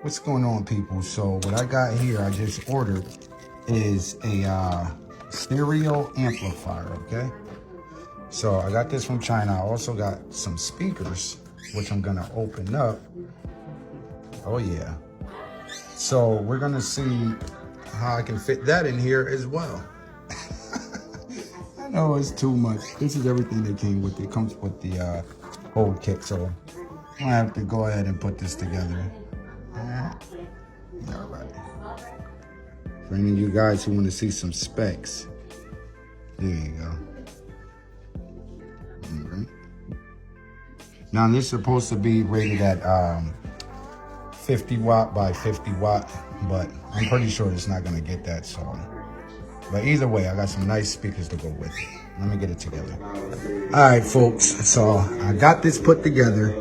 What's going on, people? So what I got here, I just ordered, is a stereo amplifier, okay? So I got this from China. I also got some speakers, which I'm gonna open up. Oh yeah. So we're gonna see how I can fit that in here as well. I know it's too much. This is everything that came with it. It comes with the whole kit, so I have to go ahead and put this together. All right. For any of you guys who want to see some specs, there you go. All right. Now this is supposed to be rated at 50 watt by 50 watt, but I'm pretty sure it's not gonna get that. So, but either way, I got some nice speakers to go with it. Let me get it together. All right, folks. So I got this put together.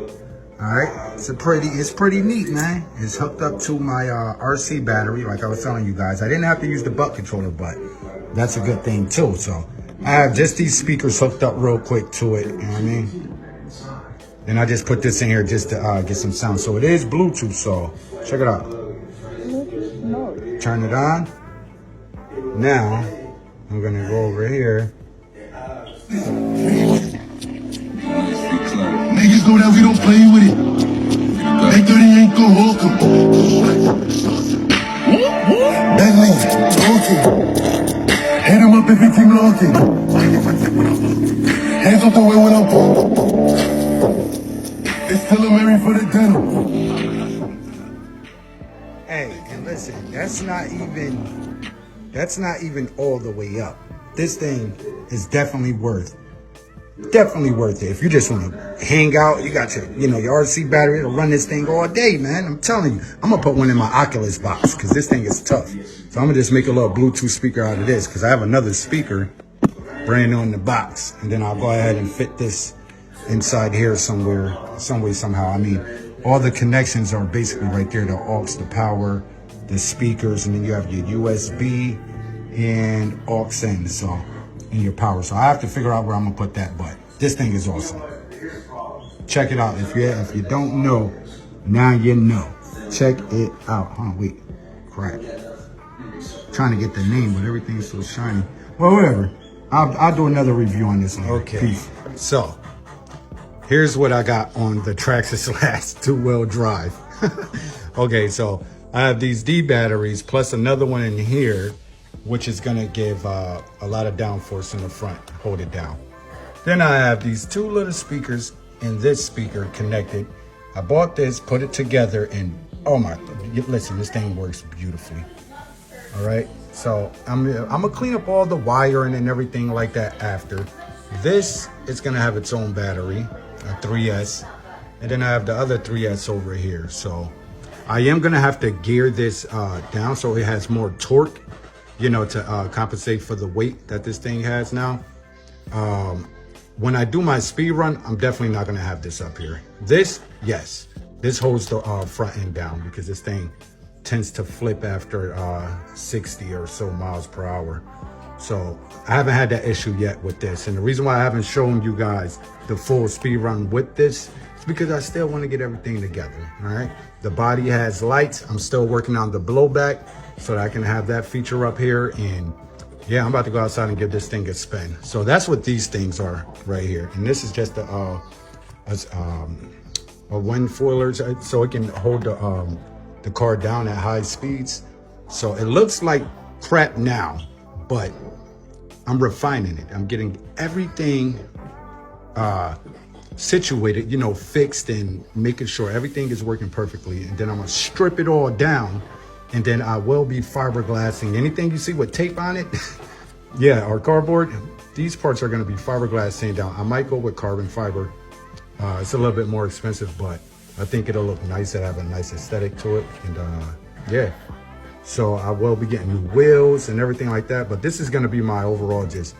All right, it's pretty neat, man. It's hooked up to my RC battery, like I was telling you guys. I didn't have to use the butt controller, but that's a good thing too. So I have just these speakers hooked up real quick to it, you know what I mean? Then I just put this in here just to get some sound. So it is Bluetooth, so check it out. Turn it on. Now, I'm gonna go over here. Niggas know that we don't play with it. They 30 ain't gon' walk 'em. That nigga, talking. Hit him up if he keep locking. Hands up the way when I'm it's still a Mary for the dental. Hey, and listen, that's not even all the way up. This thing is definitely worth it. If you just want to hang out, you got your RC battery, it'll run this thing all day, man. I'm telling you, I'm gonna put one in my Oculus box because this thing is tough. So I'm gonna just make a little Bluetooth speaker out of this because I have another speaker brand new in the box, and then I'll go ahead and fit this inside here somewhere, somehow. I mean, all the connections are basically right there: the aux, the power, the speakers, and then you have your USB and aux in, so and your power. So I have to figure out where I'm gonna put that, but this thing is awesome. Check it out. If you don't know, now you know. Check it out. Oh wait, crap. Trying to get the name, but everything's so shiny. Well, whatever. I'll do another review on this one. Okay. Peace. So here's what I got on the Traxxas last two-wheel drive. Okay, so I have these D batteries plus another one in here, which is gonna give a lot of downforce in the front, hold it down. Then I have these two little speakers and this speaker connected. I bought this, put it together, and oh my, listen, this thing works beautifully. All right, so I'm gonna clean up all the wiring and everything like that after. This is gonna have its own battery, a 3S, and then I have the other 3S over here. So I am gonna have to gear this down so it has more torque, to compensate for the weight that this thing has now. When I do my speed run, I'm definitely not gonna have this up here. This, yes, this holds the front end down because this thing tends to flip after 60 or so miles per hour. So I haven't had that issue yet with this. And the reason why I haven't shown you guys the full speed run with this is because I still want to get everything together, all right? The body has lights. I'm still working on the blowback so that I can have that feature up here. And yeah, I'm about to go outside and give this thing a spin. So that's what these things are right here. And this is just a wind foiler, so it can hold the car down at high speeds. So it looks like crap now, but I'm refining it. I'm getting everything situated, fixed, and making sure everything is working perfectly. And then I'm gonna strip it all down, and then I will be fiberglassing anything you see with tape on it. Yeah, or cardboard. These parts are gonna be fiberglass sand down. I might go with carbon fiber. It's a little bit more expensive, but I think it'll look nice. It'll have a nice aesthetic to it, and yeah. So I will be getting new wheels and everything like that, but this is gonna be my overall just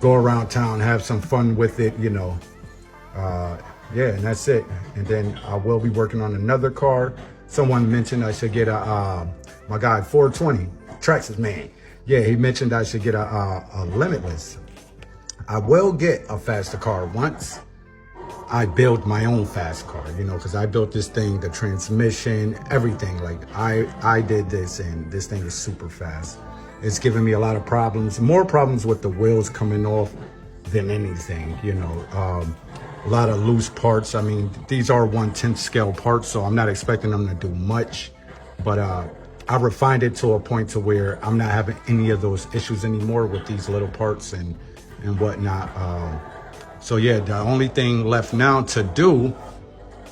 go around town, have some fun with it, yeah, and that's it. And then I will be working on another car. Someone mentioned I should get my guy 420, Traxxas man. Yeah, he mentioned I should get a Limitless. I will get a faster car once, I build my own fast car, you know, because I built this thing, the transmission, everything. Like I did this, and this thing is super fast. It's giving me a lot of problems, more problems with the wheels coming off than anything, you know. A lot of loose parts. I mean, these are 1/10 scale parts, so I'm not expecting them to do much. But I refined it to a point to where I'm not having any of those issues anymore with these little parts and whatnot. So yeah, the only thing left now to do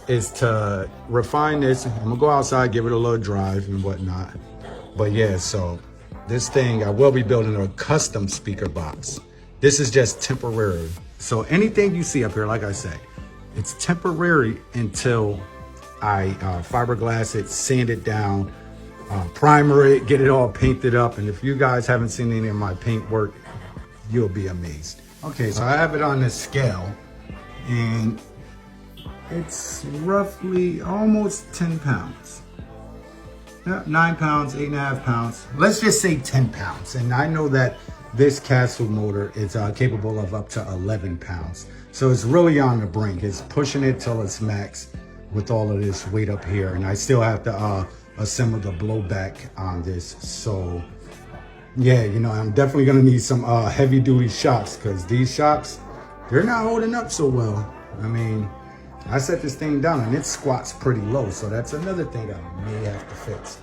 is to refine this. I'm gonna go outside, give it a little drive and whatnot. But yeah, so this thing, I will be building a custom speaker box. This is just temporary. So anything you see up here, like I said, it's temporary until I fiberglass it, sand it down, primer it, get it all painted up. And if you guys haven't seen any of my paint work, you'll be amazed. Okay, so I have it on this scale, and it's roughly almost 10 pounds. 9 pounds, 8.5 pounds. Let's just say 10 pounds. And I know that this Castle motor is capable of up to 11 pounds. So it's really on the brink. It's pushing it till it's max with all of this weight up here. And I still have to assemble the blowback on this. So yeah, you know, I'm definitely gonna need some heavy duty shocks, because these shocks, they're not holding up so well. I mean, I set this thing down and it squats pretty low, so that's another thing I may have to fix.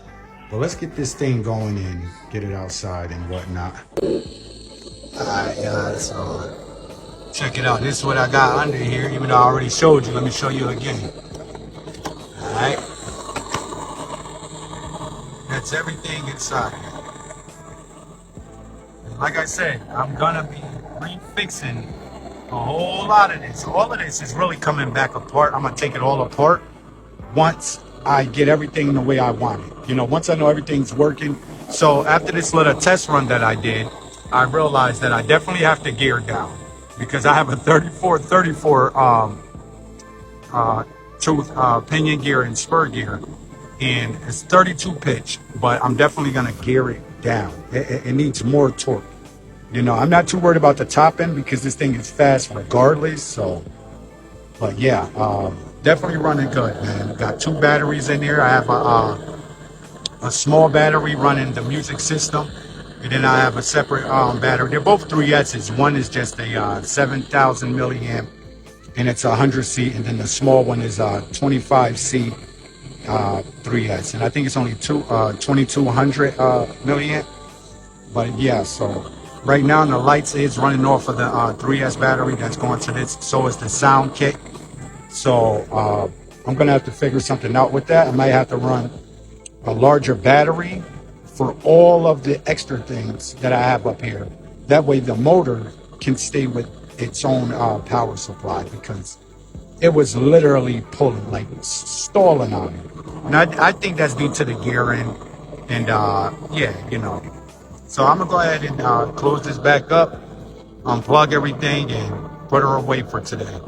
But let's get this thing going and get it outside and whatnot. Alright guys, so check it out. This is what I got under here, even though I already showed you. Let me show you again. Alright. That's everything inside here. Like I said, I'm gonna be refixing a whole lot of this. All of this is really coming back apart. I'm gonna take it all apart once I get everything the way I want it. You know, once I know everything's working. So after this little test run that I did, I realized that I definitely have to gear down, because I have a 34 tooth pinion gear and spur gear, and it's 32 pitch, but I'm definitely gonna gear it down. It needs more torque. You know, I'm not too worried about the top end because this thing is fast regardless. So, but yeah, definitely running good, man. Got 2 batteries in there. I have a small battery running the music system, and then I have a separate battery. They're both 3S's. One is just a 7,000 milliamp, and it's 100C, and then the small one is 25C 3S, and I think it's only 2200 milliamp. But yeah, so right now the lights is running off of the 3S battery that's going to this. So is the sound kit. So I'm gonna have to figure something out with that. I might have to run a larger battery for all of the extra things that I have up here. That way the motor can stay with its own power supply, because it was literally pulling, like stalling on it. And I think that's due to the gearing, and yeah, you know. So I'm gonna go ahead and close this back up, unplug everything, and put her away for today.